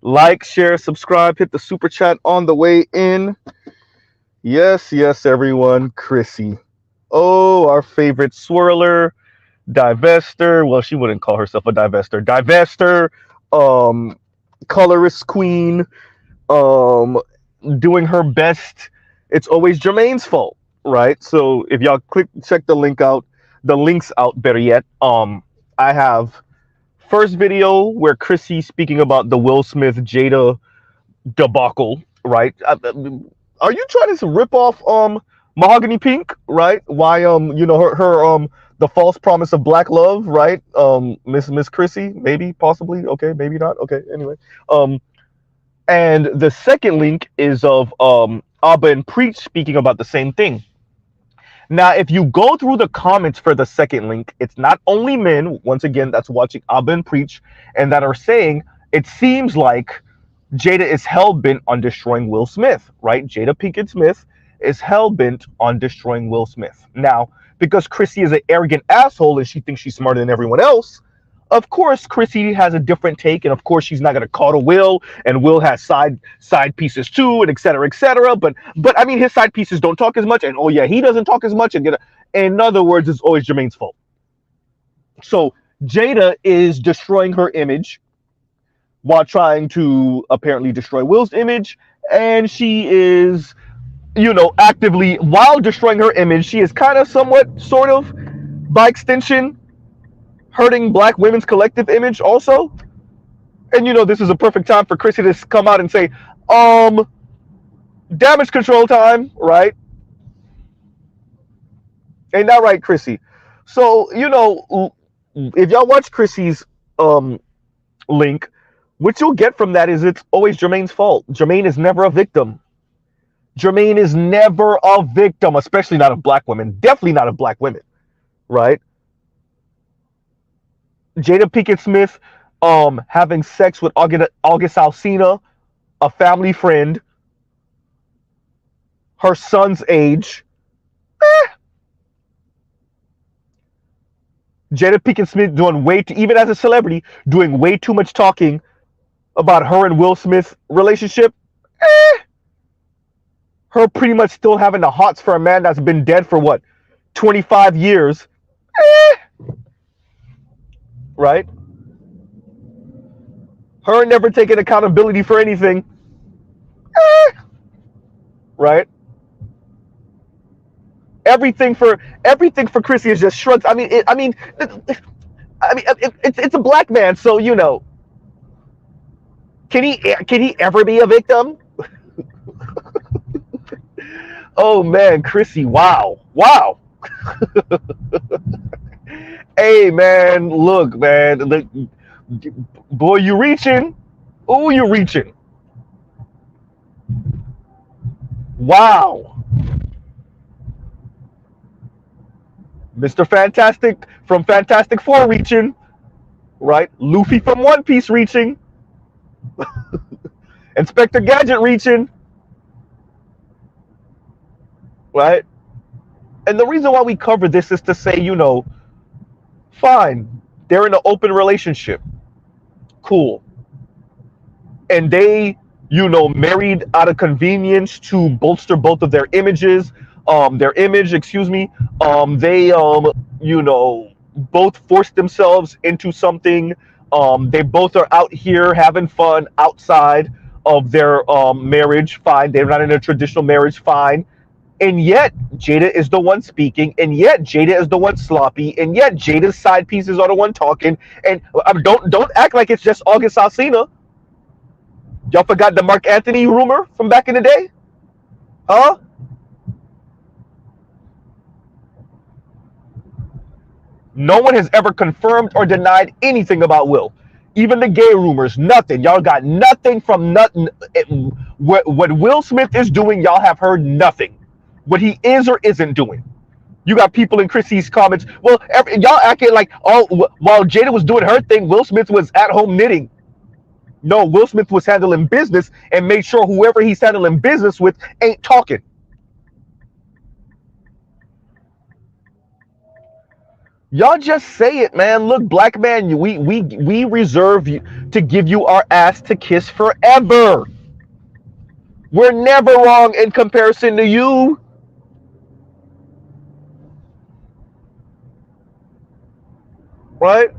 Like, share, subscribe, hit the super chat on the way in. Yes, yes, everyone. Chrissy. Oh, our favorite swirler, divester. Well, she wouldn't call herself a divester. Divester, um, colorist queen, um, doing her best. It's always Jermaine's fault, right? So if y'all check the links out, better yet, I have first video where Chrissy speaking about the Will Smith Jada debacle, right? Are you trying to rip off Mahogany Pink, right? Why her the false promise of black love, right? Miss Chrissy, maybe, possibly, okay, maybe not, okay. Anyway, um, and the second link is of Abba and Preach speaking about the same thing. Now, if you go through the comments for the second link, it's not only men, once again, that's watching Abba and Preach, and that are saying it seems like Jada is hell bent on destroying Will Smith, right? Jada Pinkett Smith is hell bent on destroying Will Smith. Now, because Chrissy is an arrogant asshole and she thinks she's smarter than everyone else, of course Chrissy has a different take, and of course she's not going to coddle Will, and Will has side pieces too, and et cetera, et cetera. But I mean, his side pieces don't talk as much, and oh yeah, he doesn't talk as much, and in other words, it's always Jermaine's fault. So Jada is destroying her image while trying to apparently destroy Will's image, and she is, actively, while destroying her image, she is kind of somewhat, sort of, by extension, hurting black women's collective image also. And this is a perfect time for Chrissy to come out and say, damage control time, right? Ain't that right, Chrissy? So, if y'all watch Chrissy's link, what you'll get from that is it's always Jermaine's fault. Jermaine is never a victim. Jermaine is never a victim, especially not of black women. Definitely not of black women, right? Jada Pinkett Smith having sex with August Alsina, a family friend, her son's age. Jada Pinkett Smith doing even as a celebrity, doing way too much talking about her and Will Smith's relationship. Her pretty much still having the hots for a man that's been dead for what, 25 years. Right? Her never taking accountability for anything. Right? Everything for Chrissy is just shrugs. I mean, it's a black man, so can he ever be a victim? Oh man, Chrissy, wow. Hey man, look, man, boy, you reaching. Oh, you're reaching. Wow. Mr. Fantastic from Fantastic Four reaching, right? Luffy from One Piece reaching. Inspector Gadget reaching, right? And the reason why we cover this is to say, fine, they're in an open relationship. Cool. And they, married out of convenience to bolster both of their images. They, both forced themselves into something. They both are out here having fun outside of their marriage. Fine. They're not in a traditional marriage. Fine. And yet Jada is the one speaking, and yet Jada is the one sloppy, and yet Jada's side pieces are the one talking. And don't act like it's just August Alsina. Y'all forgot the Mark Anthony rumor from back in the day? Huh? No one has ever confirmed or denied anything about Will. Even the gay rumors, nothing. Y'all got nothing from nothing. What Will Smith is doing, y'all have heard nothing. What he is or isn't doing. You got people in Chrissy's comments. Well, y'all acting like, while Jada was doing her thing, Will Smith was at home knitting. No, Will Smith was handling business and made sure whoever he's handling business with ain't talking. Y'all just say it, man. Look, black man, we reserve you to give you our ass to kiss forever. We're never wrong in comparison to you, right?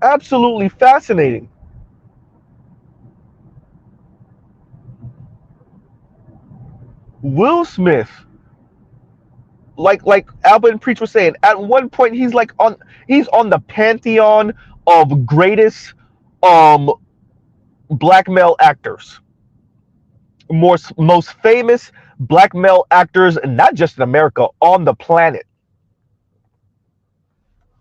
Absolutely fascinating. Will Smith, like Albert Preach was saying, at one point he's on the pantheon of greatest um black male actors, most famous black male actors, not just in America, on the planet.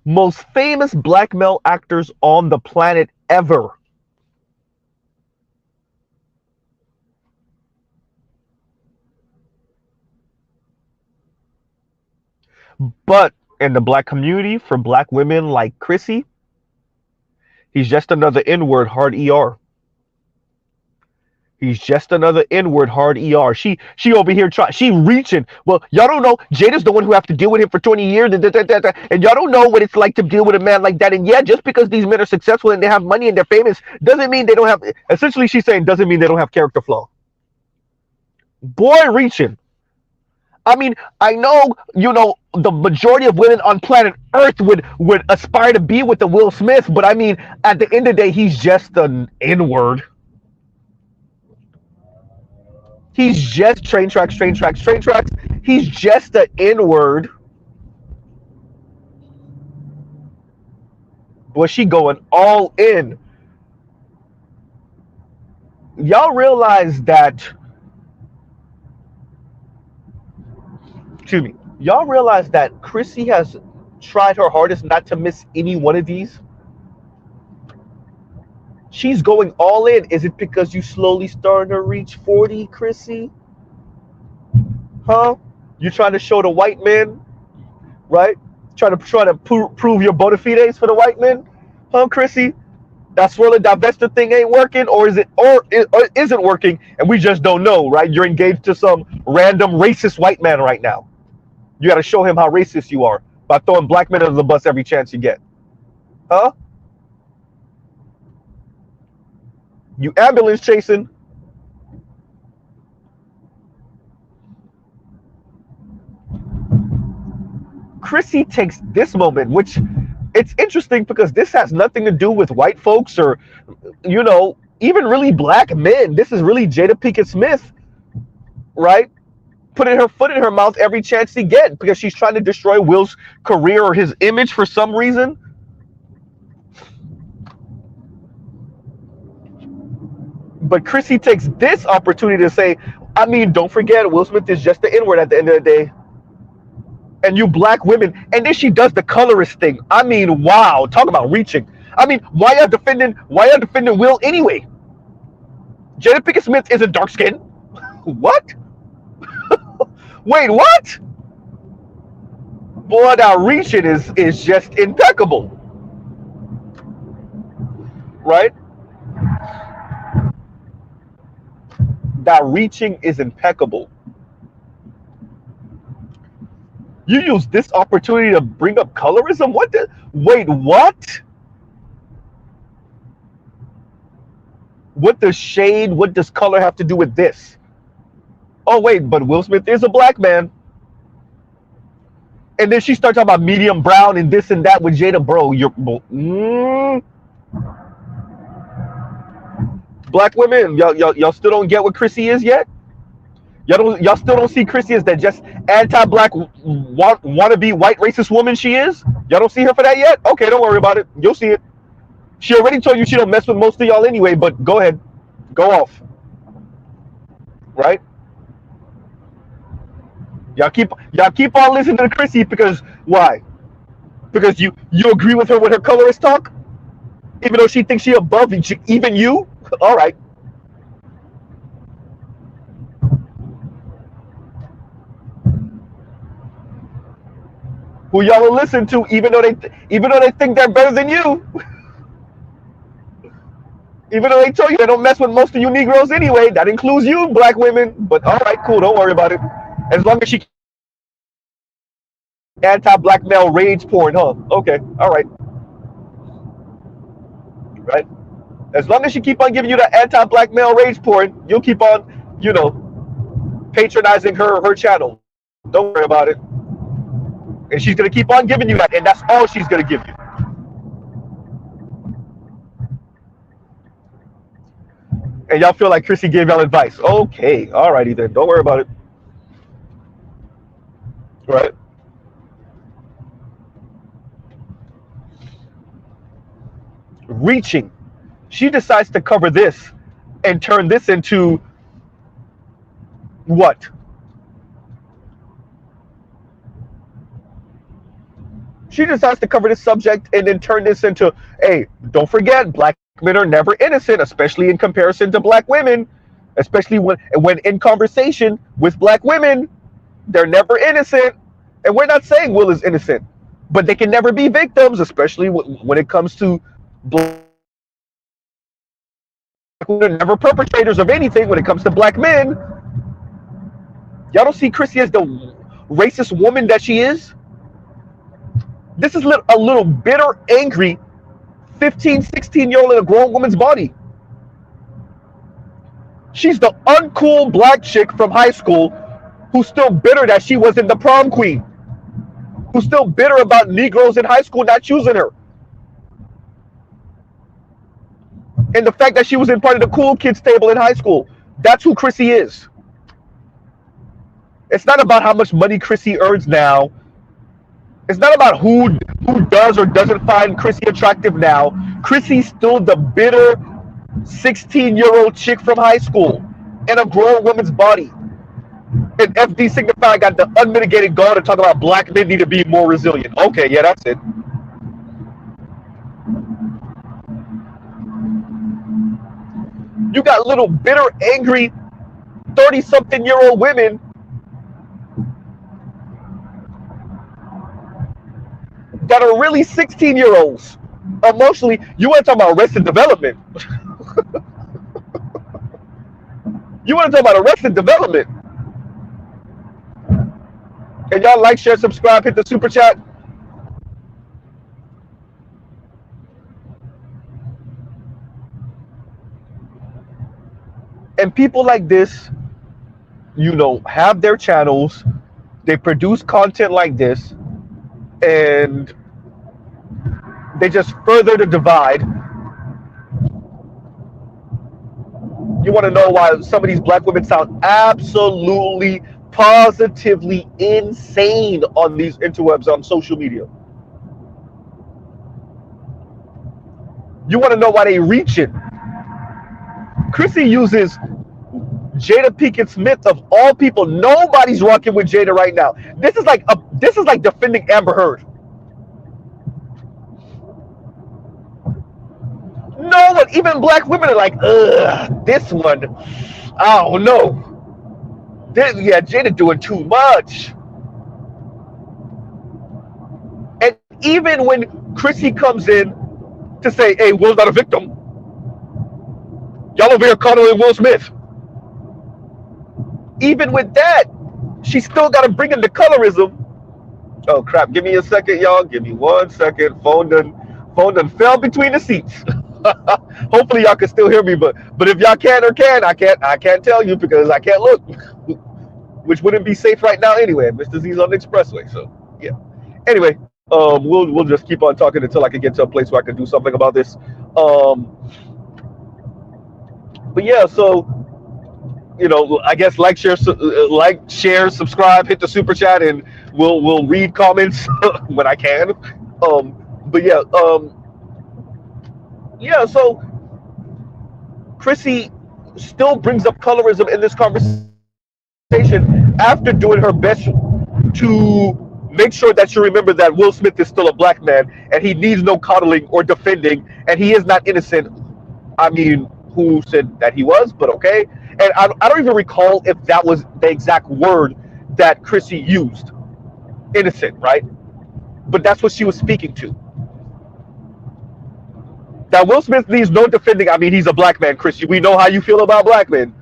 Most famous black male actors on the planet ever. But in the black community, for black women like Chrissy, he's just another N-word hard ER. He's just another N-word hard ER. She over here trying. She reaching. Well, y'all don't know. Jada's the one who have to deal with him for 20 years, and y'all don't know what it's like to deal with a man like that. And yeah, just because these men are successful and they have money and they're famous doesn't mean they don't have. Essentially, she's saying doesn't mean they don't have character flaw. Boy, reaching. I mean, I know, the majority of women on planet Earth would aspire to be with the Will Smith, but I mean, at the end of the day, he's just an N-word. He's just train tracks, train tracks, train tracks. He's just an N-word. Was she going all in? Y'all realize that, excuse me, y'all realize that Chrissy has tried her hardest not to miss any one of these? She's going all in. Is it because you slowly starting to reach 40, Chrissy? Huh? You trying to show the white men, right? Trying to prove your bona fides for the white men, huh, Chrissy? That swirl and divester thing ain't working, or is it working, and we just don't know, right? You're engaged to some random racist white man right now. You got to show him how racist you are by throwing black men under the bus every chance you get, huh? You ambulance chasing. Chrissy takes this moment, which it's interesting because this has nothing to do with white folks or, even really black men. This is really Jada Pinkett Smith, right? Putting her foot in her mouth every chance she gets because she's trying to destroy Will's career or his image for some reason. But Chrissy takes this opportunity to say, I mean, don't forget, Will Smith is just the N-word at the end of the day. And you black women, and then she does the colorist thing. I mean, wow, talk about reaching. I mean, why are defending Will anyway? Jada Pinkett Smith isn't dark skinned. What? Wait, what? Boy, that reaching is just impeccable. Right? That reaching is impeccable. You use this opportunity to bring up colorism? Wait, what? What does color have to do with this? Oh, wait, but Will Smith is a black man. And then she starts talking about medium brown and this and that with Jada. Bro, Black women, y'all still don't get what Chrissy is yet? Y'all still don't see Chrissy as that just anti-black wannabe white racist woman she is? Y'all don't see her for that yet? Okay, don't worry about it. You'll see it. She already told you she don't mess with most of y'all anyway, but go ahead. Go off. Right? Y'all keep on listening to Chrissy because why? Because you agree with her when her colorist talk? Even though she thinks she above even you? All right. Who y'all will listen to even though they think they're better than you? Even though they tell you they don't mess with most of you Negroes anyway, that includes you, black women. But all right, cool, don't worry about it. As long as she anti-black male rage porn, huh? Okay, all right, right. As long as she keep on giving you that anti-black male rage porn, you'll keep on, patronizing her channel. Don't worry about it. And she's gonna keep on giving you that, and that's all she's gonna give you. And y'all feel like Chrissy gave y'all advice. Okay, alrighty then. Don't worry about it. Right? Reaching. She decides to cover this and turn this into what? She decides to cover this subject and then turn this into, hey, don't forget, black men are never innocent, especially in comparison to black women, especially when in conversation with black women, they're never innocent. And we're not saying Will is innocent, but they can never be victims, especially when it comes to black women, never perpetrators of anything when it comes to black men. Y'all don't see Chrissy as the racist woman that she is? This is a little bitter, angry 15, 16-year-old in a grown woman's body. She's the uncool black chick from high school who's still bitter that she wasn't the prom queen. Who's still bitter about Negroes in high school not choosing her. And the fact that she was in part of the cool kids table in high school. That's who Chrissy is. It's not about how much money Chrissy earns now. It's not about who does or doesn't find Chrissy attractive now. Chrissy's still the bitter 16-year-old chick from high school in a grown woman's body. And FD Signify got the unmitigated gall to talk about black men need to be more resilient. Okay, yeah, that's it. You got little bitter, angry 30-something-year-old women that are really 16-year-olds. Emotionally, you want to talk about arrested development. You want to talk about arrested development. And y'all like, share, subscribe, hit the super chat. And people like this, have their channels. They produce content like this. And they just further the divide. You want to know why some of these black women sound absolutely, positively insane on these interwebs, on social media. You want to know why they reach it. Chrissy uses Jada Pinkett Smith of all people. Nobody's rocking with Jada right now. This is like defending Amber Heard. No one, even black women are like, ugh, this one, I don't know. Jada doing too much. And even when Chrissy comes in to say, hey, Will's not a victim, y'all over here coddling Will Smith. Even with that, she still got to bring in the colorism. Oh, crap. Give me a second, y'all. Give me 1 second. Phone done fell between the seats. Hopefully y'all can still hear me, but if y'all can, I can't tell you because I can't look, which wouldn't be safe right now anyway. Mr. Z's on the expressway, so yeah. Anyway, we'll just keep on talking until I can get to a place where I can do something about this. But yeah, so I guess like, share, subscribe, hit the super chat, and we'll read comments when I can. But yeah, so Chrissy still brings up colorism in this conversation after doing her best to make sure that you remember that Will Smith is still a black man and he needs no coddling or defending, and he is not innocent. I mean, who said that he was, but okay. And I don't even recall if that was the exact word that Chrissy used, innocent, right? But that's what she was speaking to. That Will Smith needs no defending. I mean, he's a black man, Chrissy. We know how you feel about black men.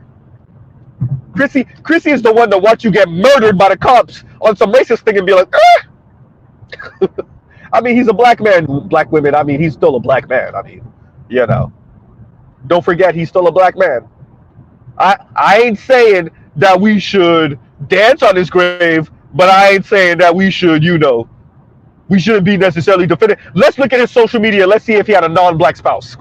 Chrissy is the one that watch you get murdered by the cops on some racist thing and be like, I mean, he's a black man, black women. I mean, he's still a black man. I mean, you know, don't forget he's still a black man. I ain't saying that we should dance on his grave, but I ain't saying that we should, we shouldn't be necessarily defending. Let's look at his social media. Let's see if he had a non-black spouse.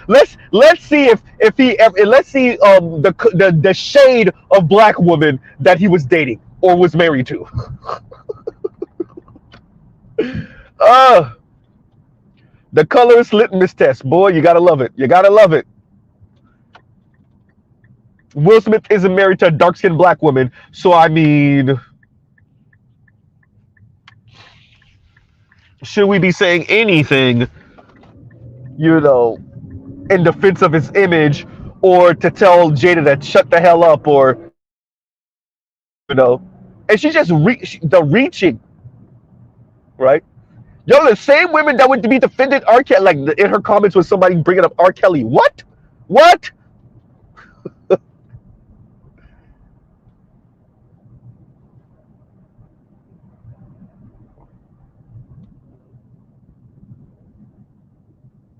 let's see if he let's see the shade of black woman that he was dating or was married to. The colorist litmus test, boy, you gotta love it. You gotta love it. Will Smith isn't married to a dark-skinned black woman, so I mean, should we be saying anything, in defense of his image, or to tell Jada to shut the hell up, or and she just the reaching, right? Yo, the same women that would be defended R. Kelly, like in her comments was somebody bringing up R. Kelly. What?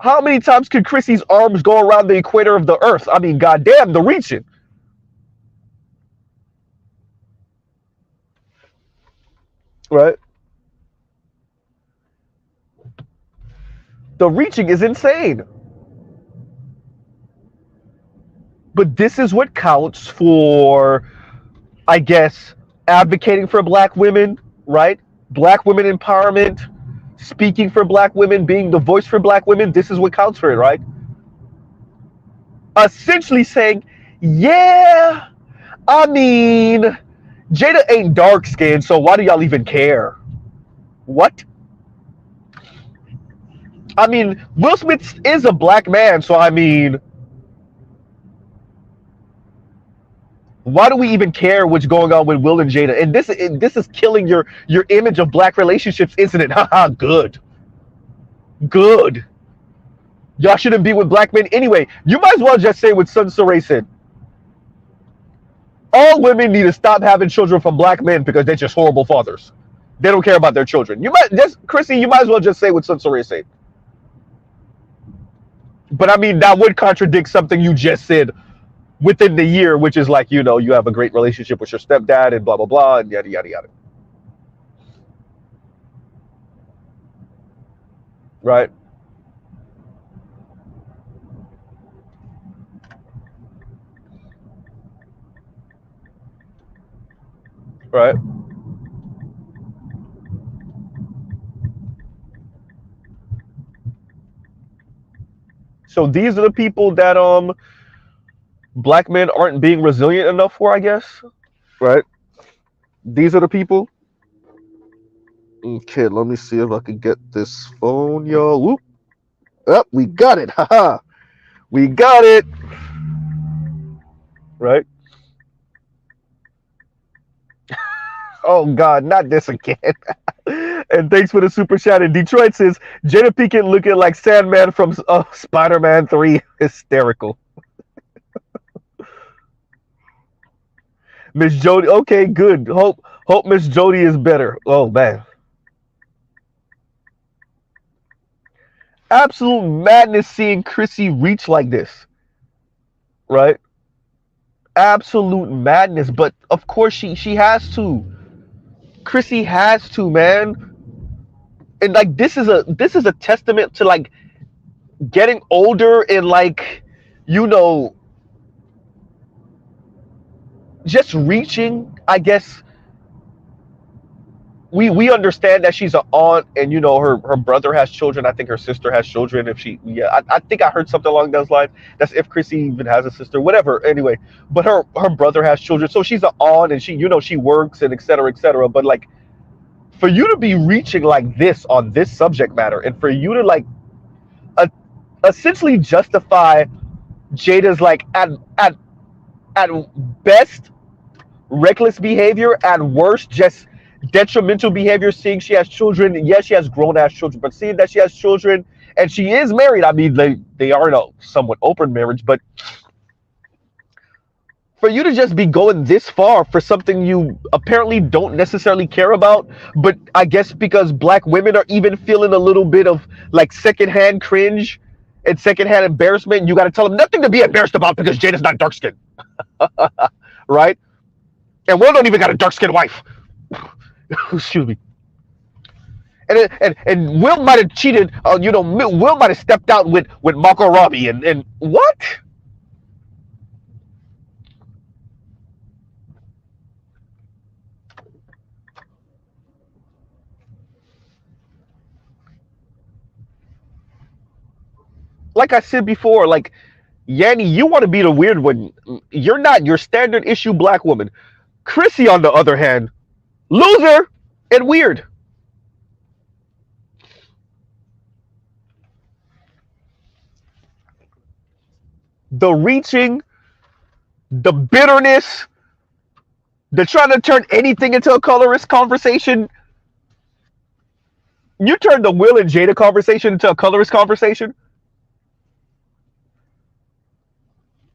How many times could Chrissy's arms go around the equator of the earth? I mean, goddamn, the reaching. Right? The reaching is insane. But this is what counts for, I guess, advocating for black women, right? Black women empowerment, speaking for black women, being the voice for black women. This is what counts for it, right? Essentially saying, yeah, I mean, Jada ain't dark skinned, so why do y'all even care? What? I mean, Will Smith is a black man, so I mean, why do we even care what's going on with Will and Jada? And this is killing your image of black relationships, isn't it? Haha, good. Y'all shouldn't be with black men anyway. You might as well just say what Sun Saray said. All women need to stop having children from black men because they're just horrible fathers. They don't care about their children. Chrissy, you might as well just say what Sun Saray said. But I mean, that would contradict something you just said within the year, which is like, you have a great relationship with your stepdad and blah, blah, blah, and yada, yada, yada. Right? Right? So these are the people that black men aren't being resilient enough for, I guess. Right? These are the people. Okay, let me see if I can get this phone, y'all. Whoop. Oh, we got it. Haha. We got it. Right? Oh God, not this again. And thanks for the super chat. And Detroit says Jada Pinkett looking like Sandman from Spider-Man 3. Hysterical. Miss Jody, okay, good. Hope Miss Jody is better. Oh man. Absolute madness seeing Chrissy reach like this. Right? Absolute madness. But of course she has to. Chrissy has to, man. And like this is a testament to like getting older and like, just reaching, I guess. We understand that she's an aunt and her brother has children. I think her sister has children. I think I heard something along those lines. That's if Chrissy even has a sister, whatever. Anyway, but her brother has children, so she's an aunt and she works and et cetera, et cetera. But like, for you to be reaching like this on this subject matter, and for you to like essentially justify Jada's like at best reckless behavior, at worst just detrimental behavior, seeing she has children. Yes, she has grown-ass children, but seeing that she has children and she is married, I mean, they are in a somewhat open marriage, but for you to just be going this far for something you apparently don't necessarily care about, but I guess because black women are even feeling a little bit of like secondhand cringe and secondhand embarrassment, you got to tell them nothing to be embarrassed about because Jada's not dark skinned, right? And Will don't even got a dark skinned wife. Excuse me. And Will might have cheated. Will might have stepped out with Marco Robbie and what? Like I said before, like Yanni, you want to be the weird one. You're not your standard issue black woman. Chrissy, on the other hand, loser and weird. The reaching, the bitterness, the trying to turn anything into a colorist conversation. You turned the Will and Jada conversation into a colorist conversation.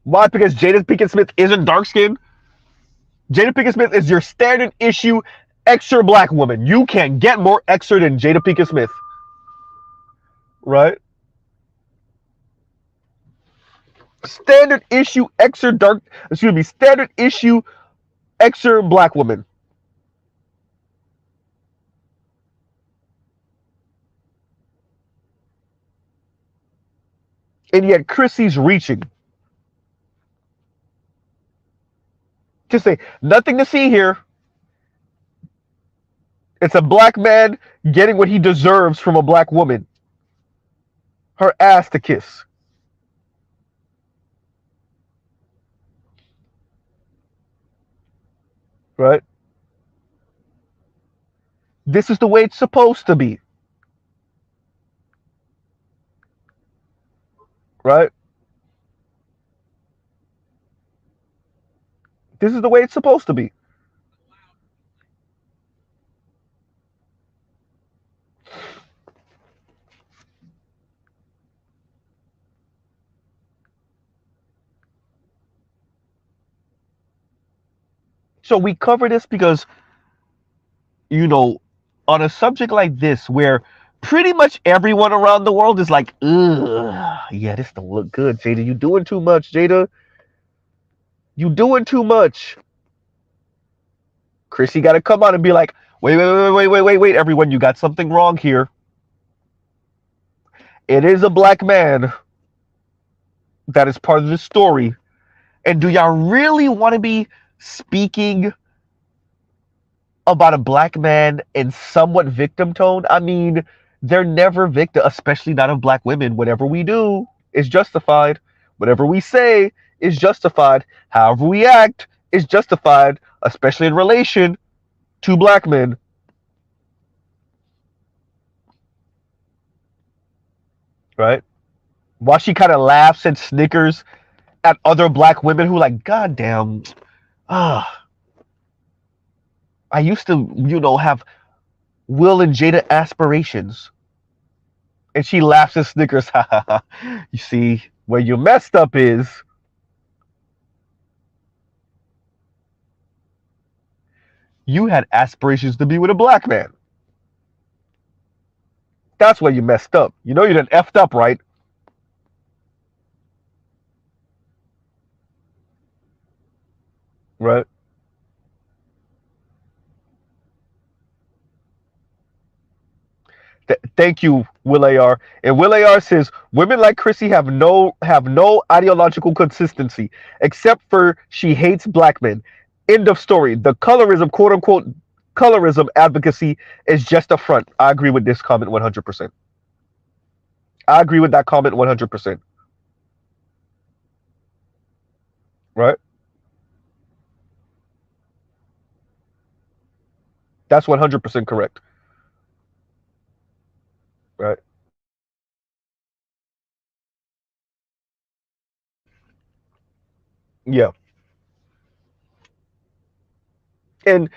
Why? Because Jada Pinkett Smith isn't dark skinned. Jada Pinkett Smith is your standard issue extra black woman. You can't get more extra than Jada Pinkett Smith. Right? Standard issue extra dark, excuse me, standard issue extra black woman. And yet Chrissy's reaching. Just say, nothing to see here. It's a black man getting what he deserves from a black woman. Her ass to kiss. Right? This is the way it's supposed to be. Right? This is the way it's supposed to be. So we cover this because, on a subject like this where pretty much everyone around the world is like, ugh, yeah, this don't look good, Jada. You doing too much, Jada. You doing too much. Chrissy got to come out and be like, wait, everyone, you got something wrong here. It is a black man that is part of the story. And do y'all really want to be speaking about a black man in somewhat victim tone? I mean, they're never victim, especially not of black women. Whatever we do is justified. Whatever we say is justified. However we act is justified, especially in relation to black men. Right? While she kind of laughs and snickers at other black women who like, God damn, I used to, have Will and Jada aspirations. And she laughs and snickers. You see, where you messed up is you had aspirations to be with a black man. That's where you messed up. You know you done effed up, right? Right. Thank you, Will AR. And Will AR says women like Chrissy have no ideological consistency, except for she hates black men. End of story. The colorism, quote unquote, colorism advocacy is just a front. I agree with this comment 100%. I agree with that comment 100%. Right? That's 100% correct. Right? Yeah. And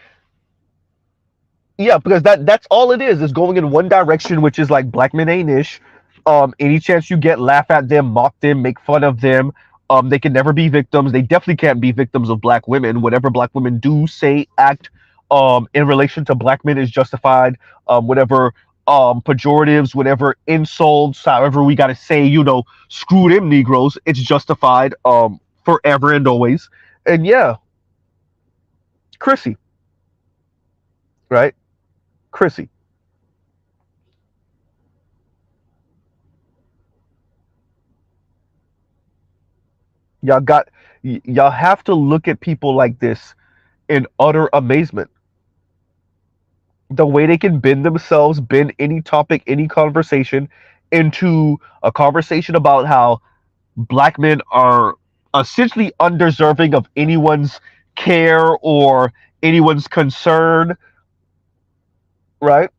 yeah, because that's all it is going in one direction, which is like black men ain't ish. Any chance you get, laugh at them, mock them, make fun of them, They can never be victims. They definitely can't be victims of black women. Whatever black women do, say, act in relation to black men is justified. Whatever pejoratives, whatever insults, however we got to say, screw them Negroes, it's justified forever and always. And yeah, Chrissy, right? Chrissy. Y'all got, y'all have to look at people like this in utter amazement. The way they can bend any topic, any conversation into a conversation about how black men are essentially undeserving of anyone's care or anyone's concern, right?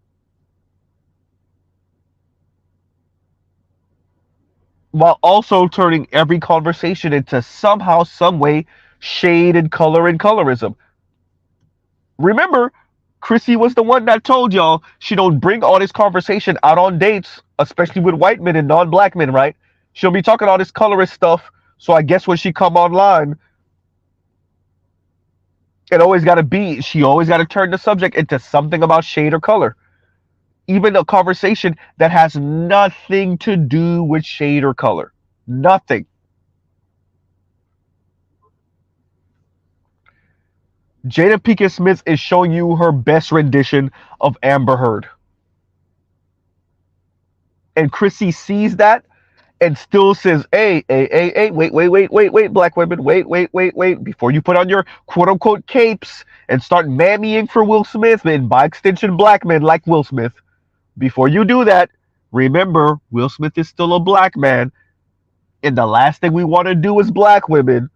While also turning every conversation into somehow, some way, shade and color and colorism. Remember, Chrissy was the one that told y'all she don't bring all this conversation out on dates, especially with white men and non-black men, right? She'll be talking all this colorist stuff. So I guess when she come online, she always got to turn the subject into something about shade or color. Even a conversation that has nothing to do with shade or color. Nothing. Jada Pinkett Smith is showing you her best rendition of Amber Heard. And Chrissy sees that and still says, hey, wait, black women, wait. Before you put on your quote unquote capes and start mammying for Will Smith and by extension black men like Will Smith, before you do that, remember Will Smith is still a black man. And the last thing we want to do as black women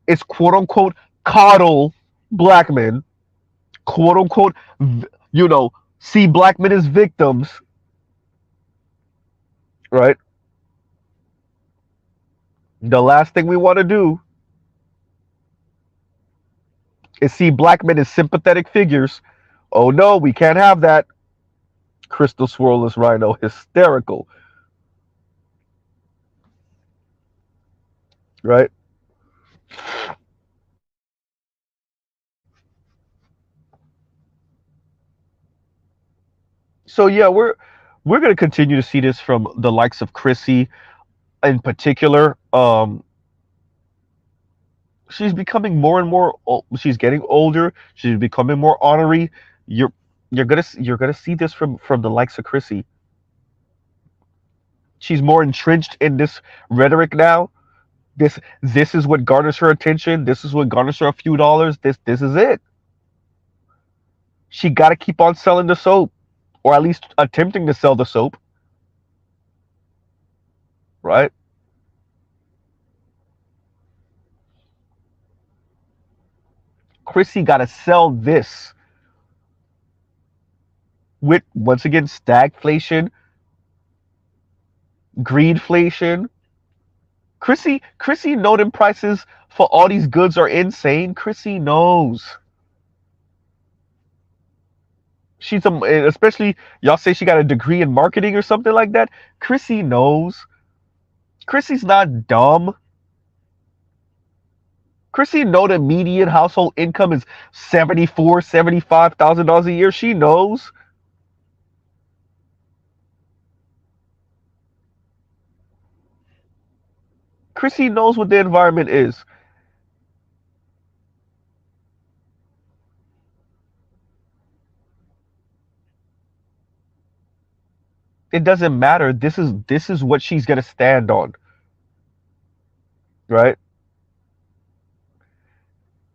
is quote unquote coddle black men, quote unquote, see black men as victims, right? The last thing we want to do is see black men as sympathetic figures. Oh no, we can't have that. Crystal Swirless Rhino, hysterical, right? So yeah, we're going to continue to see this from the likes of Chrissy in particular. She's becoming more and more. She's getting older. She's becoming more honorary. You're you're gonna see this from the likes of Chrissy. She's more entrenched in this rhetoric now. This is what garners her attention. This is what garners her a few dollars. This is it. She got to keep on selling the soap, or at least attempting to sell the soap, right? Chrissy got to sell this with once again stagflation, greedflation. Chrissy know them prices for all these goods are insane. Chrissy knows. Especially y'all say she got a degree in marketing or something like that. Chrissy knows. Chrissy's not dumb. Chrissy know the median household income is $75,000 a year. She knows. Chrissy knows what the environment is. It doesn't matter. This is what she's gonna stand on, right?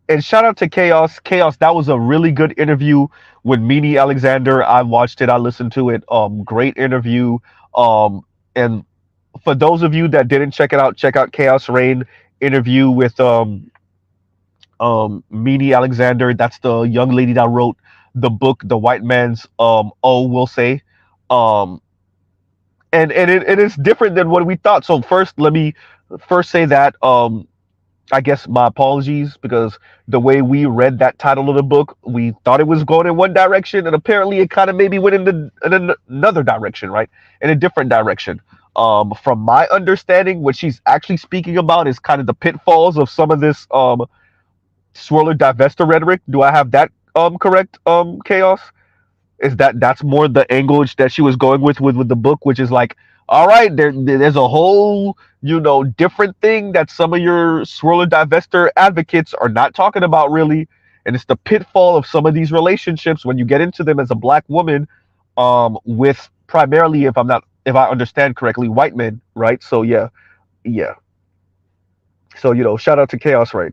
And shout out to Chaos. Chaos, that was a really good interview with Mimi Alexander. I watched it. I listened to it. Great interview. And for those of you that didn't check it out, check out Chaos Rain interview with Mimi Alexander. That's the young lady that wrote the book, The White Man's Oh, we'll say. Um, and it is different than what we thought. So first, let me first say that I guess my apologies because the way we read that title of the book, we thought it was going in one direction, and apparently it kind of maybe went in another direction, right? In a different direction. From my understanding, what she's actually speaking about is kind of the pitfalls of some of this swirler divester rhetoric. Do I have that correct? Chaos is that's more the angle that she was going with the book, which is like, all right, there's a whole different thing that some of your swirler divester advocates are not talking about really, and it's the pitfall of some of these relationships when you get into them as a black woman, with primarily, if I understand correctly, white men, right? So yeah, yeah. So shout out to Chaos, right?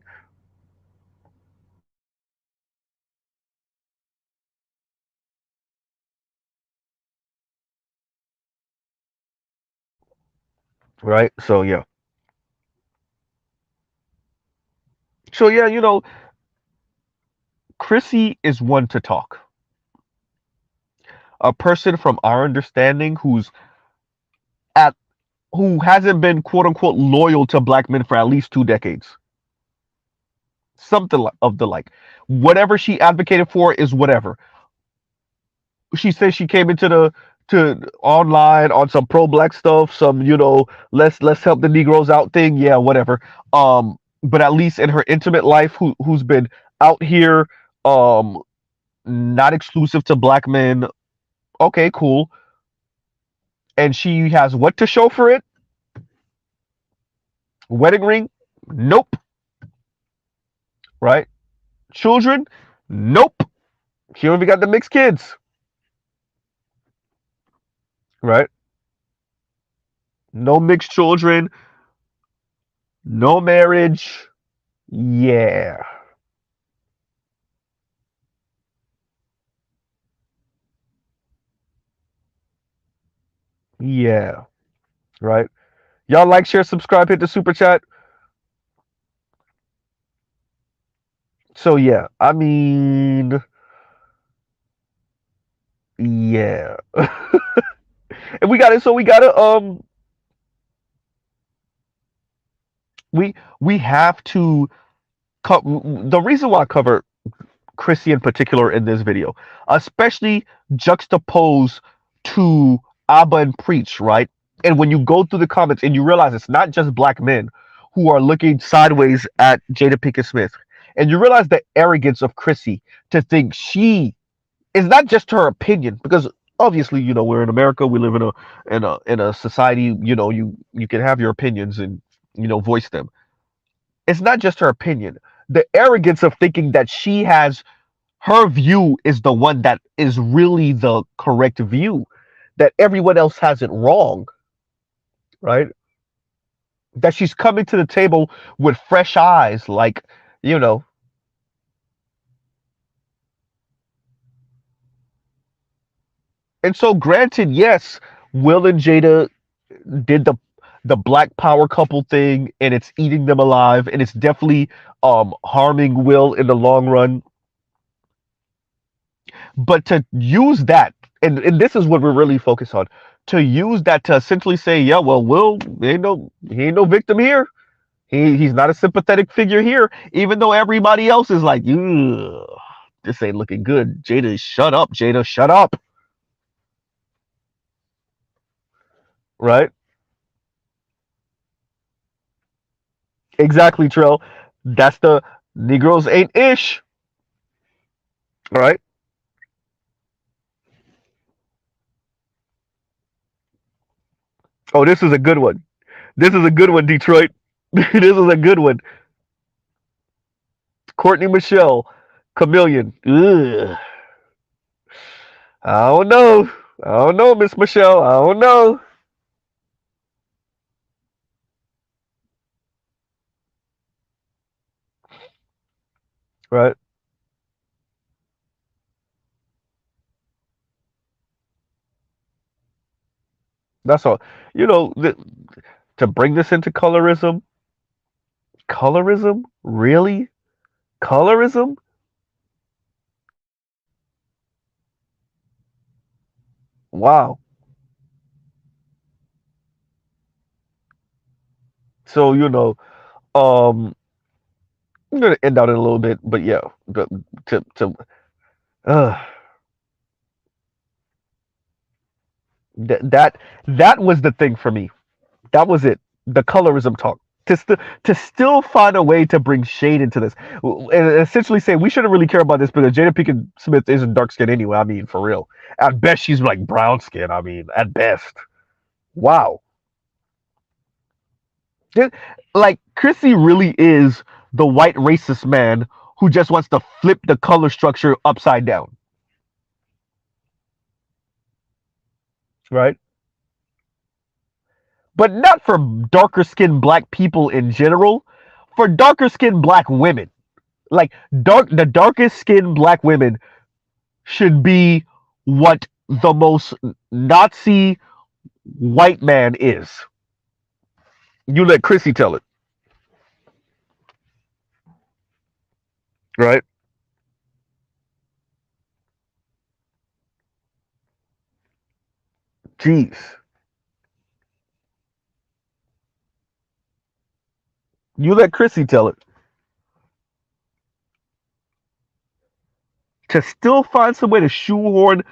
Right. So yeah. So yeah, Chrissy is one to talk. A person from our understanding at who hasn't been quote unquote loyal to black men for at least 2 decades. Something of the like. Whatever she advocated for is whatever. She says she came into the to online on some pro black stuff, some let's help the Negroes out thing. Yeah, whatever. But at least in her intimate life, who's been out here, um, not exclusive to black men. Okay, cool. And she has what to show for it? Wedding ring? Nope. Right? Children? Nope. She don't even got the mixed kids. Right? No mixed children. No marriage. Yeah. Yeah. Right? Y'all like, share, subscribe, hit the super chat. So yeah, I mean, yeah. And we got it. So we gotta we have to the reason why I cover Chrissy in particular in this video, especially juxtaposed to Abba and Preach, right? And when you go through the comments and you realize it's not just black men who are looking sideways at Jada Pinkett Smith, and you realize the arrogance of Chrissy to think she is not just her opinion, because obviously, we're in America, we live in a society, you can have your opinions and voice them. It's not just her opinion. The arrogance of thinking that she has her view is the one that is really the correct view, that everyone else has it wrong, right? That she's coming to the table with fresh eyes, like, you know. And so, granted, yes, Will and Jada did the black power couple thing, and it's eating them alive, and it's definitely harming Will in the long run. But to use that, and this is what we're really focused on, to use that to essentially say, yeah, well, Will he ain't no victim here. He's not a sympathetic figure here, even though everybody else is like, ugh, this ain't looking good. Jada, shut up. Jada, shut up. Right? Exactly, Trell. That's the Negroes ain't ish. Right? Oh, this is a good one. This is a good one, Detroit. This is a good one. Courtney Michelle, Chameleon. Ugh. I don't know. I don't know, Miss Michelle. I don't know. Right? That's all. You know, to bring this into colorism, colorism? Really? Colorism? Wow. So, um, I'm gonna end out in a little bit, but yeah, to uh, That that was the thing for me. That was it. The colorism talk. To still find a way to bring shade into this, and essentially say we shouldn't really care about this because Jada Pinkett Smith isn't dark skin anyway. I mean, for real. At best, she's like brown skin. I mean, at best. Wow. Like Chrissy really is the white racist man who just wants to flip the color structure upside down, right? But not for darker skinned black people in general, for darker skinned black women. Like the darkest skinned black women should be what the most Nazi white man is. You let Chrissy tell it, right? Jeez. You let Chrissy tell it. To still find some way to shoehorn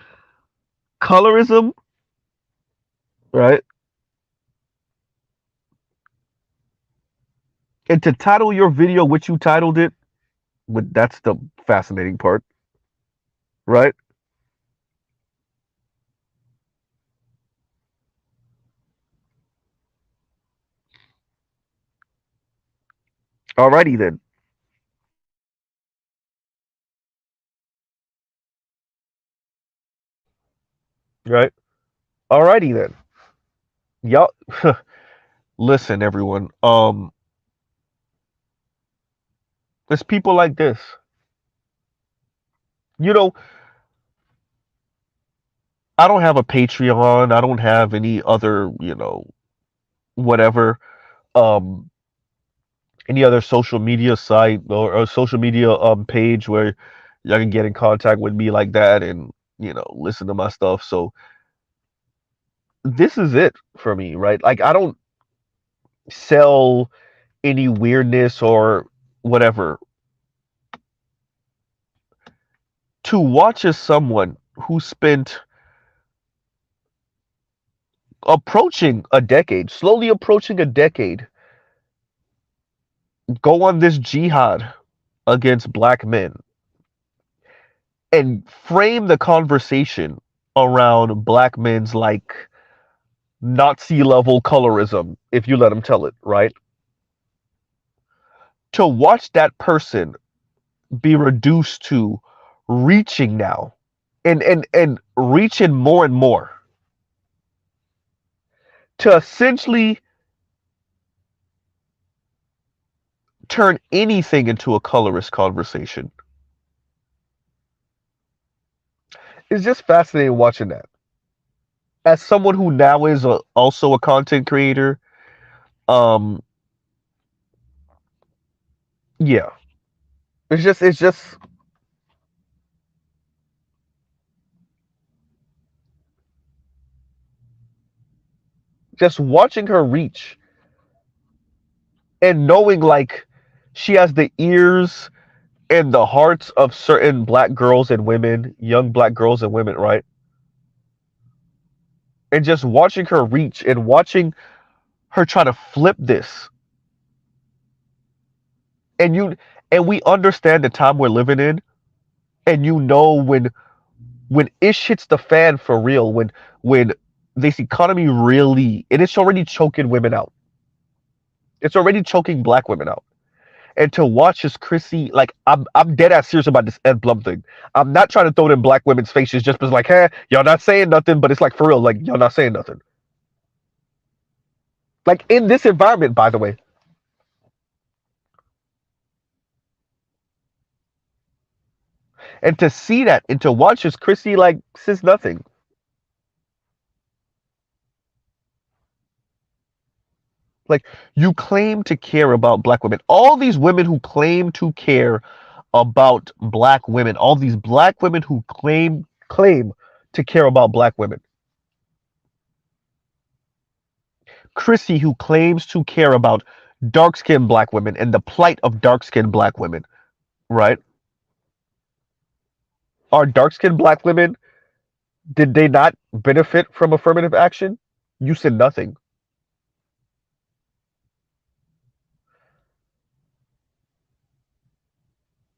colorism, right? And to title your video what you titled it, but that's the fascinating part, right? Alrighty then, right? Alrighty then. Y'all listen everyone. There's people like this. You know, I don't have a Patreon, I don't have any other, whatever, um any other social media site or social media page where y'all can get in contact with me like that and, listen to my stuff. So this is it for me, right? Like I don't sell any weirdness or whatever. To watch as someone who spent approaching a decade, slowly approaching a decade, go on this jihad against black men and frame the conversation around black men's like Nazi level colorism, if you let them tell it, right? To watch that person be reduced to reaching now and reaching more and more to essentially turn anything into a colorist conversation. It's just fascinating watching that. As someone who now is also a content creator, um, yeah, it's just watching her reach and knowing like she has the ears and the hearts of certain black girls and women, young black girls and women, right? And just watching her reach and watching her try to flip this. And we understand the time we're living in, and when ish hits the fan for real, when this economy really, and it's already choking women out. It's already choking black women out. And to watch as Chrissy, like I'm dead ass serious about this Ed Blum thing. I'm not trying to throw it in black women's faces just because like, hey, y'all not saying nothing, but it's like for real, like y'all not saying nothing. Like in this environment, by the way. And to see that and to watch as Chrissy like says nothing. Like you claim to care about black women. All these women who claim to care about black women, all these black women who claim to care about black women. Chrissy, who claims to care about dark skinned black women and the plight of dark skinned black women, right? Are dark skinned black women Did they not benefit from affirmative action? You said nothing,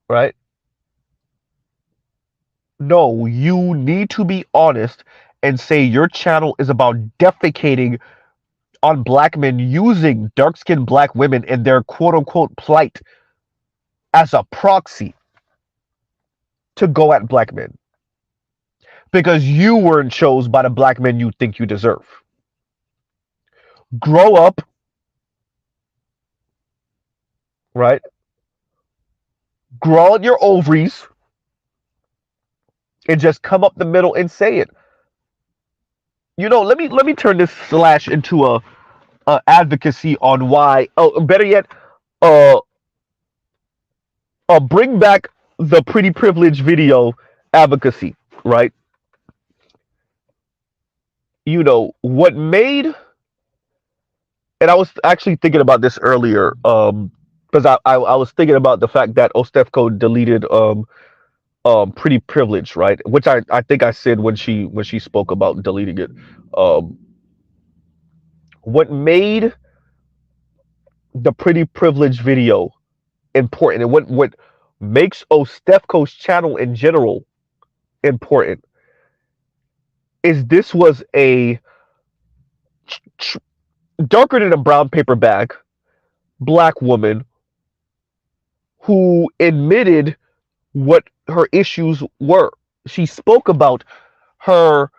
right? No, you need to be honest and say your channel is about defecating on black men using dark skinned black women and their quote unquote plight as a proxy to go at black men because you weren't chose by the black men you think you deserve. Grow up, right? Grow out your ovaries and just come up the middle and say it. Let me turn this slash into a advocacy on why. Oh, better yet, uh, bring back the pretty privilege video advocacy, right? What made, and I was actually thinking about this earlier, because I was thinking about the fact that Ostefco deleted pretty privilege, right? Which I think I said when she spoke about deleting it. Um, what made the pretty privilege video important, and what makes Ostefco's channel in general important, is this was a tr- darker than a brown paper bag black woman who admitted what her issues were. She spoke about her,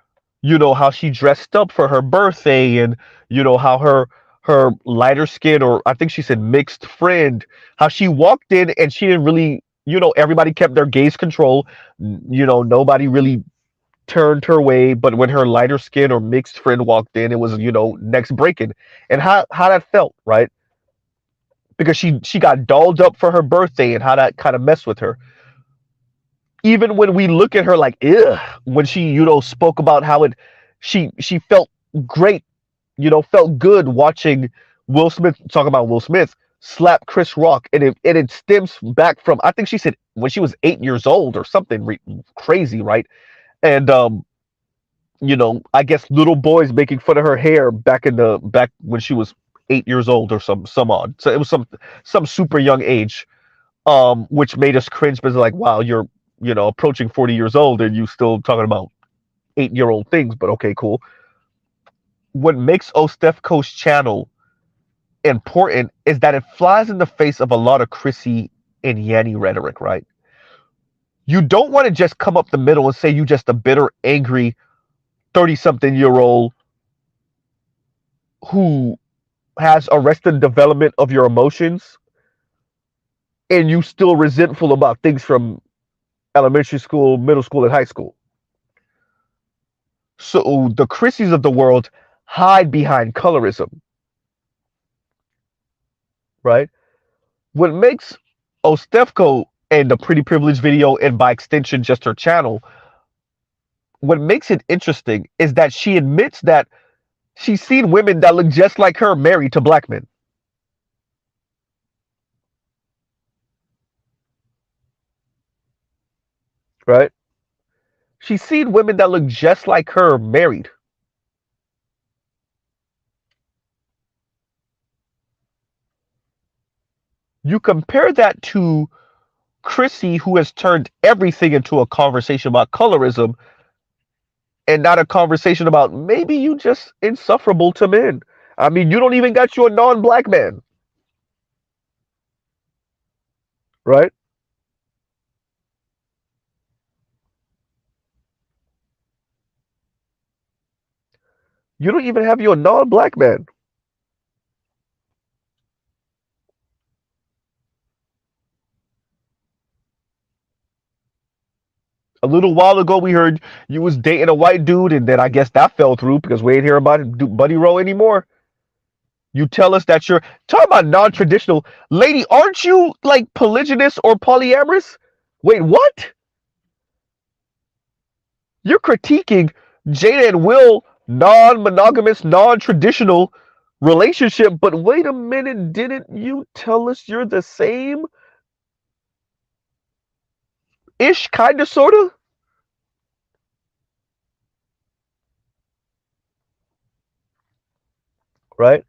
how she dressed up for her birthday, and how her lighter skin, or I think she said mixed friend, how she walked in and she didn't really, everybody kept their gaze control. Nobody really turned her way, but when her lighter skin or mixed friend walked in, it was, next breaking. And how that felt, right? Because she got dolled up for her birthday and how that kind of messed with her. Even when we look at her like, ugh, when she, spoke about how she felt great, felt good watching Will Smith, talk about Will Smith slap Chris Rock, and it stems back from, I think she said when she was 8 years old or something crazy, right? And I guess little boys making fun of her hair back when she was 8 years old or some odd. So it was some super young age, which made us cringe because like, wow, you're approaching 40 years old and you still talking about 8-year-old things. But okay, cool. What makes Ostefco's channel important is that it flies in the face of a lot of Chrissy and Yanny rhetoric, right? You don't want to just come up the middle and say you just a bitter, angry 30-something-year-old who has arrested development of your emotions and you still resentful about things from elementary school, middle school, and high school. So the Chrissies of the world hide behind colorism, right? What makes Ostefco and the Pretty Privilege video, and by extension just her channel, what makes it interesting is that she admits that she's seen women that look just like her married to black men, right? She's seen women that look just like her married. You compare that to Chrissy, who has turned everything into a conversation about colorism and not a conversation about maybe you just insufferable to men. I mean, you don't even got you a non-black man, right? You don't even have your non-black man. A little while ago, we heard you was dating a white dude, and then I guess that fell through because we ain't hear about it, Buddy Rowe anymore. You tell us that you're talking about non-traditional, lady. Aren't you like polygynous or polyamorous? Wait, what? You're critiquing Jada and Will non-monogamous, non-traditional relationship, but wait a minute, didn't you tell us you're the same ish, kind of, sort of? right?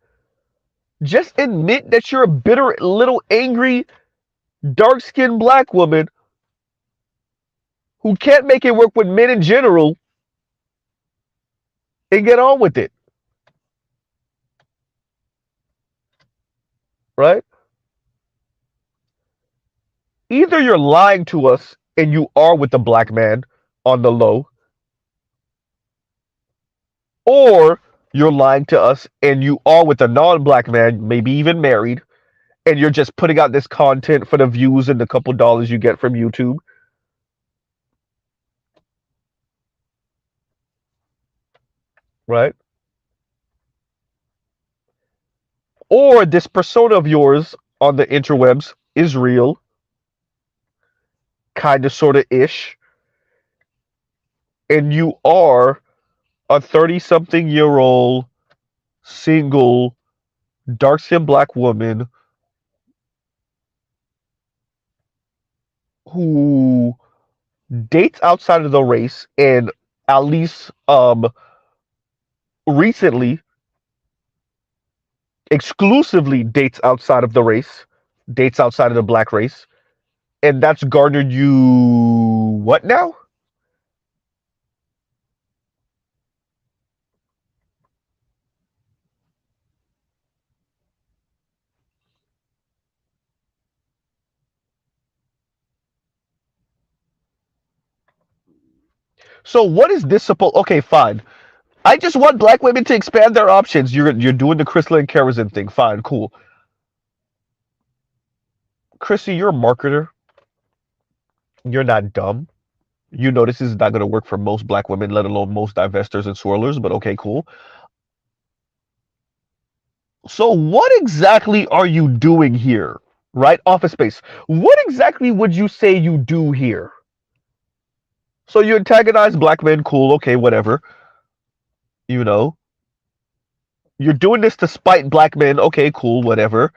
Just admit that you're a bitter, little angry, dark-skinned black woman who can't make it work with men in general and get on with it, right? Either you're lying to us and you are with the black man on the low, or you're lying to us and you are with a non-black man, maybe even married, and you're just putting out this content for the views and the couple dollars you get from YouTube, right? Or this persona of yours on the interwebs is real, kind of, sort of ish, and you are a 30-something-year-old single dark-skinned black woman who dates outside of the race and at least recently exclusively dates outside of the race, dates outside of the black race, and that's garnered you what now? So what is this supposed? Okay, fine. I just want black women to expand their options. You're doing the Chrisley and Colorism thing. Fine, cool. Chrissy, you're a marketer. You're not dumb. You know this is not going to work for most black women, let alone most divestors and swirlers. But okay, cool. So what exactly are you doing here? Right? Office space. What exactly would you say you do here? So you antagonize black men, cool, okay, whatever. You know, you're doing this to spite black men, okay, cool, whatever.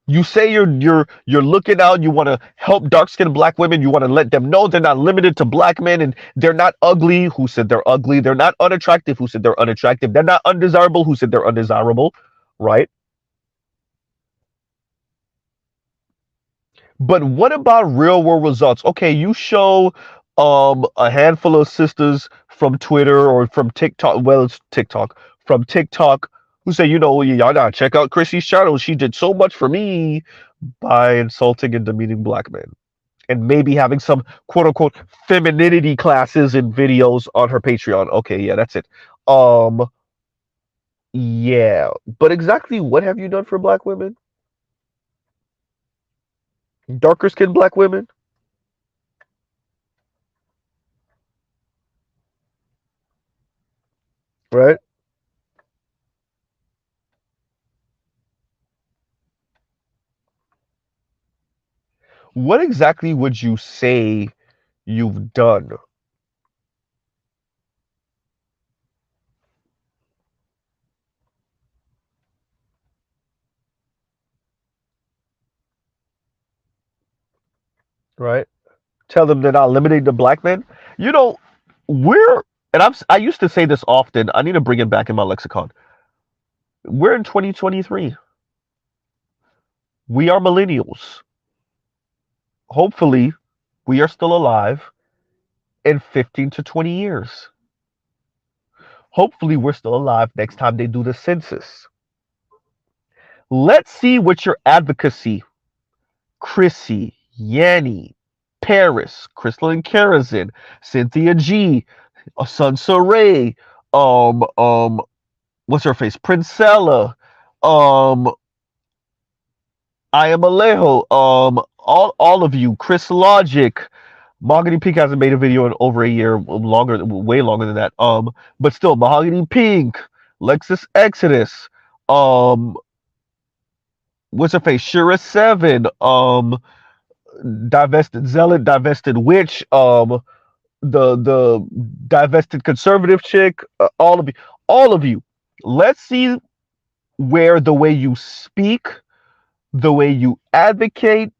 You say you're looking out, you want to help dark-skinned black women, you want to let them know they're not limited to black men and they're not ugly, who said they're ugly, they're not unattractive, who said they're unattractive, they're not undesirable, who said they're undesirable, right? But what about real world results? Okay, you show a handful of sisters from Twitter or from TikTok, well, it's TikTok, from TikTok who say, y'all gotta check out Chrissy's channel. She did so much for me by insulting and demeaning black men. And maybe having some quote unquote femininity classes and videos on her Patreon. Okay, yeah, that's it. Um, yeah. But exactly what have you done for black women? Darker skinned black women? Right? What exactly would you say you've done? Right? Tell them they're not limiting the black men. You know, we're and I used to say this often. I need to bring it back in my lexicon. We're in 2023. We are millennials. Hopefully, we are still alive in 15 to 20 years. Hopefully, we're still alive next time they do the census. Let's see what your advocacy, Chrissy, Yanni, Paris, Crystal and Karazin, Cynthia G, Sansa Ray, what's her face, Princella, um, I am Alejo, all of you, Chris Logic, Mahogany Pink hasn't made a video in over a year, longer, way longer than that. But still, Mahogany Pink, Lexus Exodus, um, what's her face, Shira Seven, Divested Zealot, Divested Witch, the divested conservative chick, all of you. Let's see where the way you speak, the way you advocate,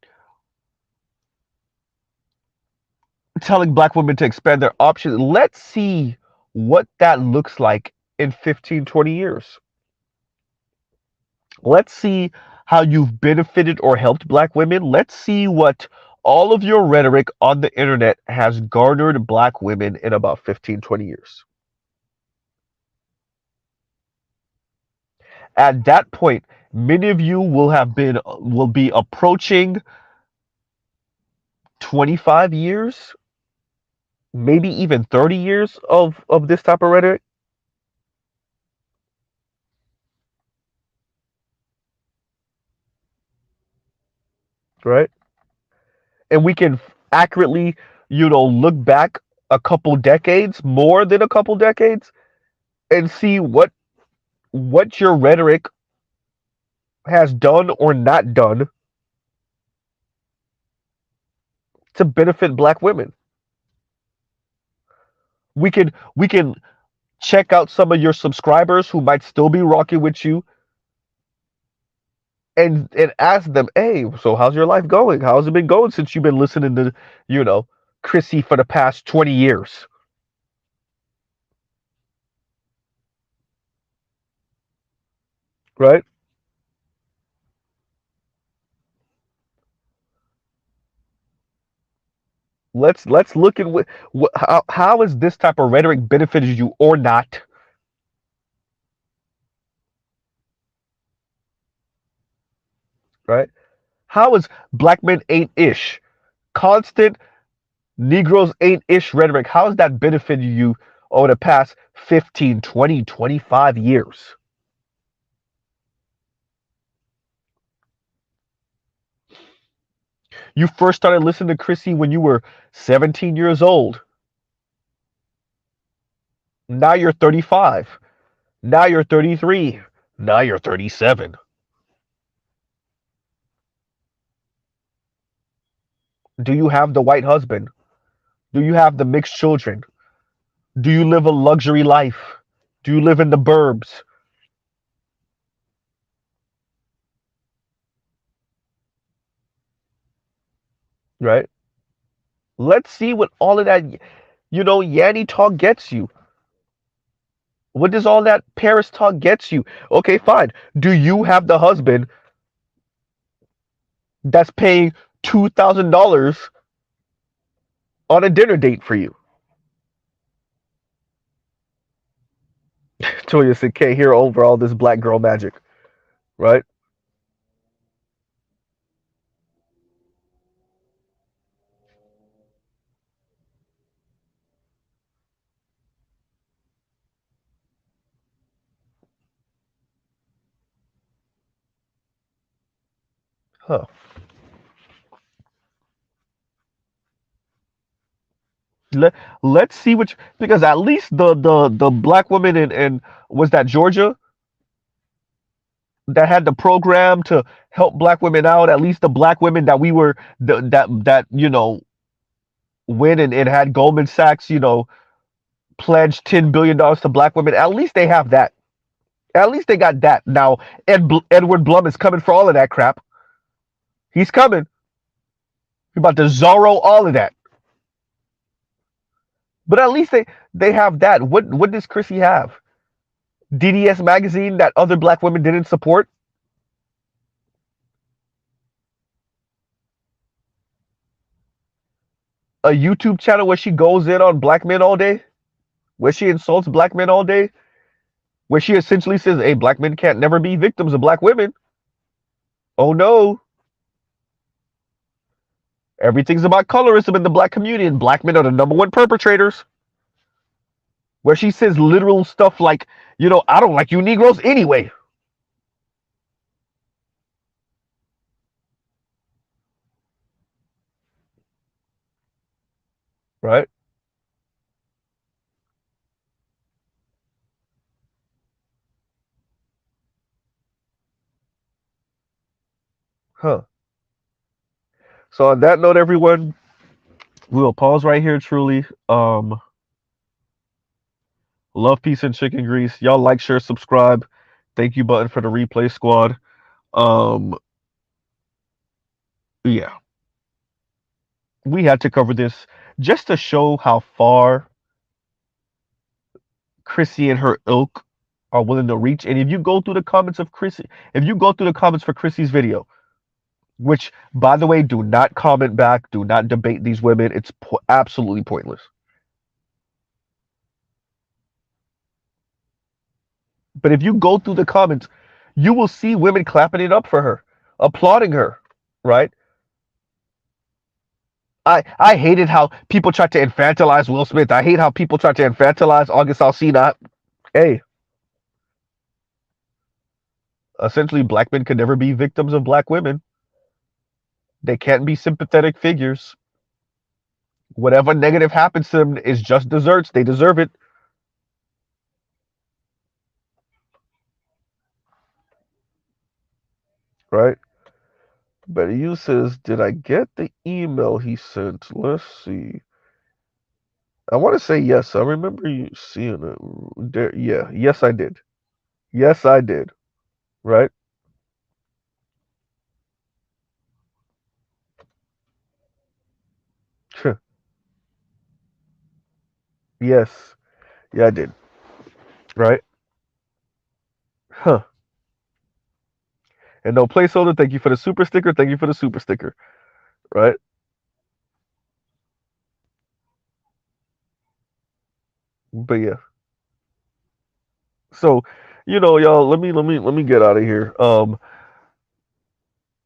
telling black women to expand their options. Let's see what that looks like in 15, 20 years. Let's see how you've benefited or helped black women. Let's see what all of your rhetoric on the internet has garnered black women in about 15, 20 years. At that point, many of you will be approaching 25 years, maybe even 30 years of this type of rhetoric, right? And we can accurately, look back a couple decades, more than a couple decades, and see what your rhetoric has done or not done to benefit black women. We can check out some of your subscribers who might still be rocking with you and ask them, hey, so how's your life going? How's it been going since you've been listening to, you know, Chrissy for the past 20 years? Right? Let's look at how has this type of rhetoric benefited you or not, right? How is black men ain't ish, constant Negroes ain't ish rhetoric, how has that benefited you over the past 15, 20, 25 years? You first started listening to Chrissy when you were 17 years old. Now you're 35. Now you're 33. Now you're 37. Do you have the white husband? Do you have the mixed children? Do you live a luxury life? Do you live in the burbs? Right? Let's see what all of that, Yanny talk gets you. What does all that Paris talk gets you? Okay, fine. Do you have the husband that's paying $2,000 on a dinner date for you? Toya said, can't hear over all this black girl magic, right? Huh. Let let's see which, because at least the black woman in was that Georgia that had the program to help black women out. At least the black women that we were that went and had Goldman Sachs pledged $10 billion to black women. At least they have that. At least they got that. Now Edward Blum is coming for all of that crap. He's coming. He's about to Zorro all of that. But at least they have that. What does Chrissy have? DDS magazine that other black women didn't support. A YouTube channel where she goes in on black men all day, where she insults black men all day, where she essentially says, "Hey, black men can't never be victims of black women." Oh no, everything's about colorism in the black community, and black men are the number one perpetrators. Where she says literal stuff like, "I don't like you Negroes anyway." Right? Huh. So on that note, everyone, we will pause right here. Truly, love, peace, and chicken grease. Y'all like, share, subscribe. Thank you button for the replay squad. Um, yeah, we had to cover this just to show how far Chrissy and her ilk are willing to reach. And if you go through the comments of Chrissy, if you go through the comments for Chrissy's video, which by the way, do not comment back, do not debate these women. It's absolutely pointless. But if you go through the comments, you will see women clapping it up for her, applauding her, right? I hated how people tried to infantilize Will Smith. I hate how people tried to infantilize August Alsina. Hey, essentially, black men could never be victims of black women. They can't be sympathetic figures. Whatever negative happens to them is just desserts. They deserve it, right? But you says, did I get the email he sent? Let's see. I want to say yes. I remember you seeing it. There, yeah, yes, I did. Yes, I did. Right? Yes. Yeah, I did. Right? Huh. And no placeholder. Thank you for the super sticker. Thank you for the super sticker. Right? But yeah. So, y'all. Let me get out of here.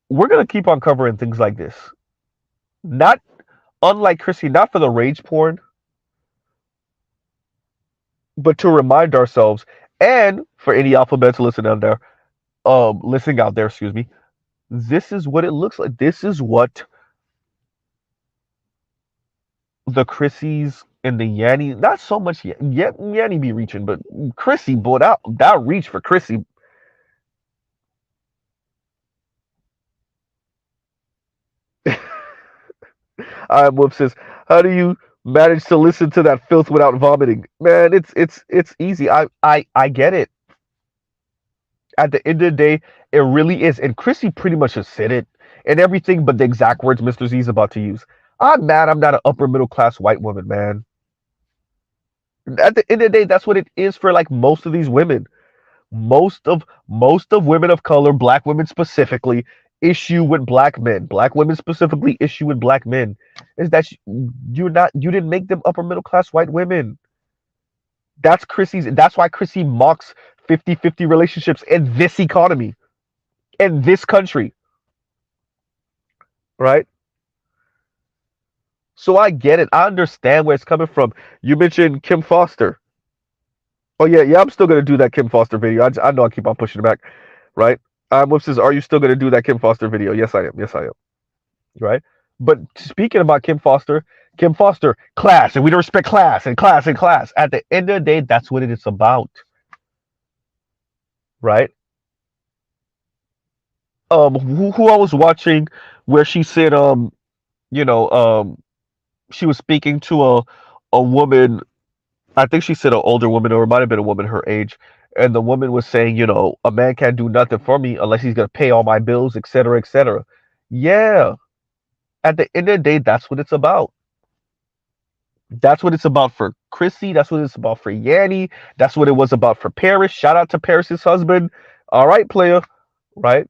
We're gonna keep on covering things like this. Not unlike Chrissy, not for the rage porn, but to remind ourselves, and for any alphabets listening out there, excuse me. This is what it looks like. This is what the Chrissies and the Yanni, not so much yet. Yanni be reaching, but Chrissy, boy, that reach for Chrissy. Whoop says, how do you manage to listen to that filth without vomiting? Man, it's easy. I get it. At the end of the day, it really is. And Chrissy pretty much has said it and everything, but the exact words Mr. Z is about to use. I'm mad. I'm not an upper middle class white woman, man. At the end of the day, that's what it is for like most of these women. Most of women of color, black women specifically, issue with black men. Black women specifically issue with black men is that you didn't make them upper middle class white women. That's why Chrissy mocks 50-50 relationships in this economy, in this country, right? So I get it. I understand where it's coming from. You mentioned Kim Foster. Oh yeah, I'm still gonna do that Kim Foster video. I know I keep on pushing it back, right? Whoops says, are you still gonna do that Kim Foster video? Yes, I am. Yes, I am. Right. But speaking about Kim Foster, class, and we don't respect class and class and class. At the end of the day, that's what it is about, right? Who I was watching, where she said, you know, she was speaking to a woman. I think she said an older woman, or it might have been a woman her age. And the woman was saying, a man can't do nothing for me unless he's gonna pay all my bills, et cetera, et cetera. Yeah. At the end of the day, that's what it's about. That's what it's about for Chrissy. That's what it's about for Yanni. That's what it was about for Paris. Shout out to Paris's husband. All right, player. Right?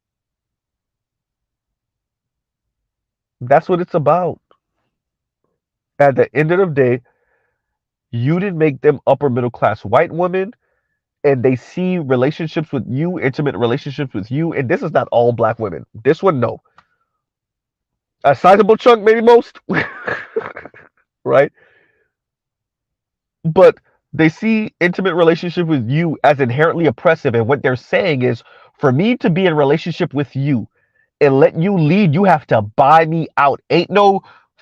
That's what it's about. At the end of the day, you didn't make them upper middle class white women, and they see relationships with you, intimate relationships with you. And this is not all black women. This one, no. A sizable chunk, maybe most. Right? But they see intimate relationship with you as inherently oppressive, and what they're saying is, for me to be in a relationship with you and let you lead, you have to buy me out. Ain't no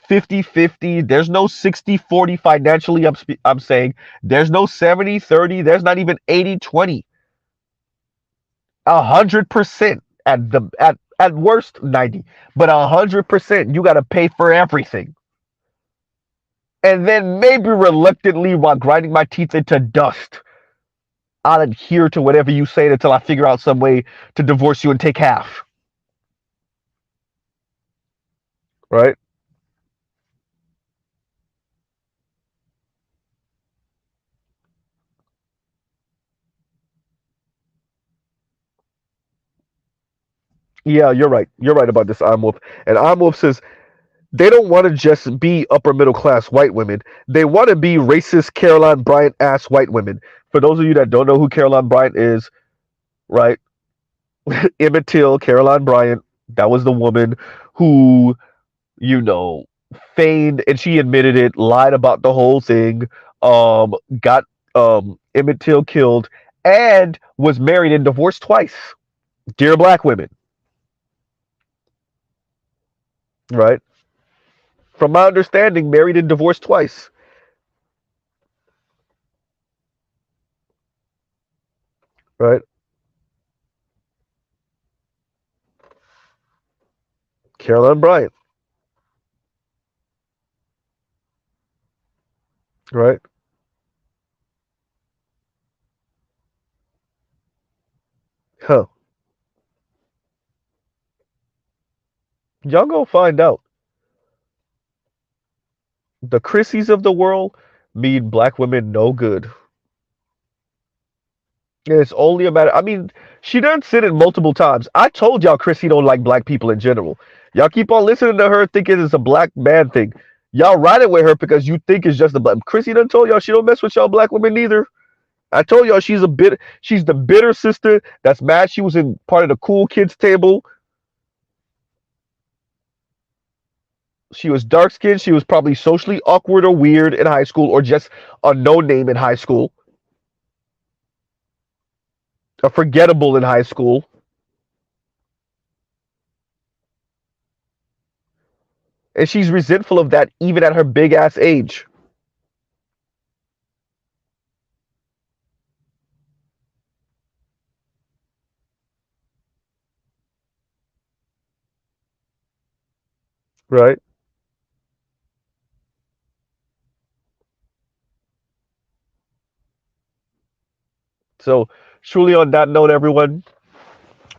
50-50. There's no 60-40 financially. I'm saying there's no 70-30. There's not even 80-20. 100% at worst 90, but 100% you got to pay for everything. And then maybe reluctantly, while grinding my teeth into dust, I'll adhere to whatever you say until I figure out some way to divorce you and take half. Right? Yeah, you're right. You're right about this, Wolf. And Wolf says they don't want to just be upper middle class white women. They want to be racist Caroline Bryant ass white women. For those of you that don't know who Caroline Bryant is, right? Emmett Till, Caroline Bryant, that was the woman who, you know, feigned and she admitted it, lied about the whole thing, got Emmett Till killed, and was married and divorced twice. Dear black women, right? From my understanding, married and divorced twice, right? Caroline Bryant, right? Huh. Y'all gonna find out. The Chrissies of the world mean black women no good. And it's only a matter. I mean, she done said it multiple times. I told y'all Chrissy don't like black people in general. Y'all keep on listening to her thinking it's a black man thing. Y'all riding with her because you think it's just a black. Chrissy done told y'all she don't mess with y'all black women neither. I told y'all she's the bitter sister that's mad she was in part of the cool kids table. She was dark skinned. She was probably socially awkward or weird in high school or just a no name in high school. A forgettable in high school. And she's resentful of that even at her big ass age. Right? So, truly on that note, everyone,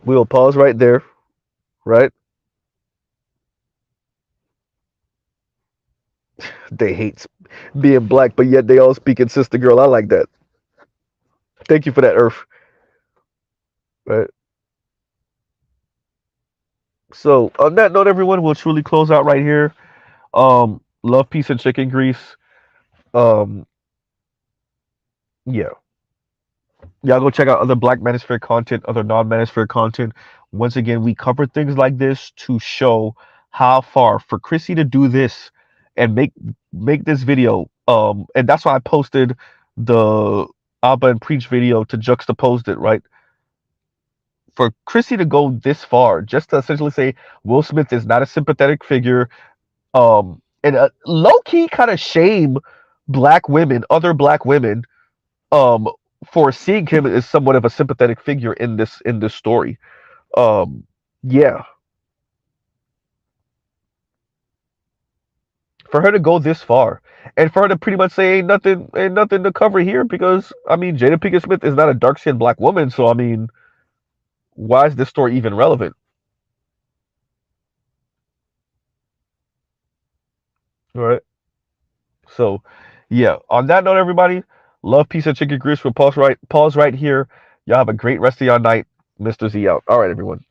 we will pause right there. Right? They hate being black, but yet they all speak in sister girl. I like that. Thank you for that, Earth. Right? So, on that note, everyone, we'll truly close out right here. Love, peace, and chicken grease. Um, yeah. Y'all go check out other Black Manosphere content, other non-Manosphere content. Once again, we cover things like this to show how far for Chrissy to do this and make this video. And that's why I posted the Abba and Preach video to juxtapose it, right? For Chrissy to go this far, just to essentially say Will Smith is not a sympathetic figure, and low key kind of shame black women, other black women, um, for seeing him as somewhat of a sympathetic figure in this story. Um, yeah, for her to go this far, and for her to pretty much say ain't nothing to cover here because I mean Jada Pinkett Smith is not a dark skinned black woman, so I mean, why is this story even relevant? All right. So, yeah. On that note, everybody, love, peace, and chicken grease. We'll pause right here. Y'all have a great rest of your night. Mr. Z out. All right, everyone.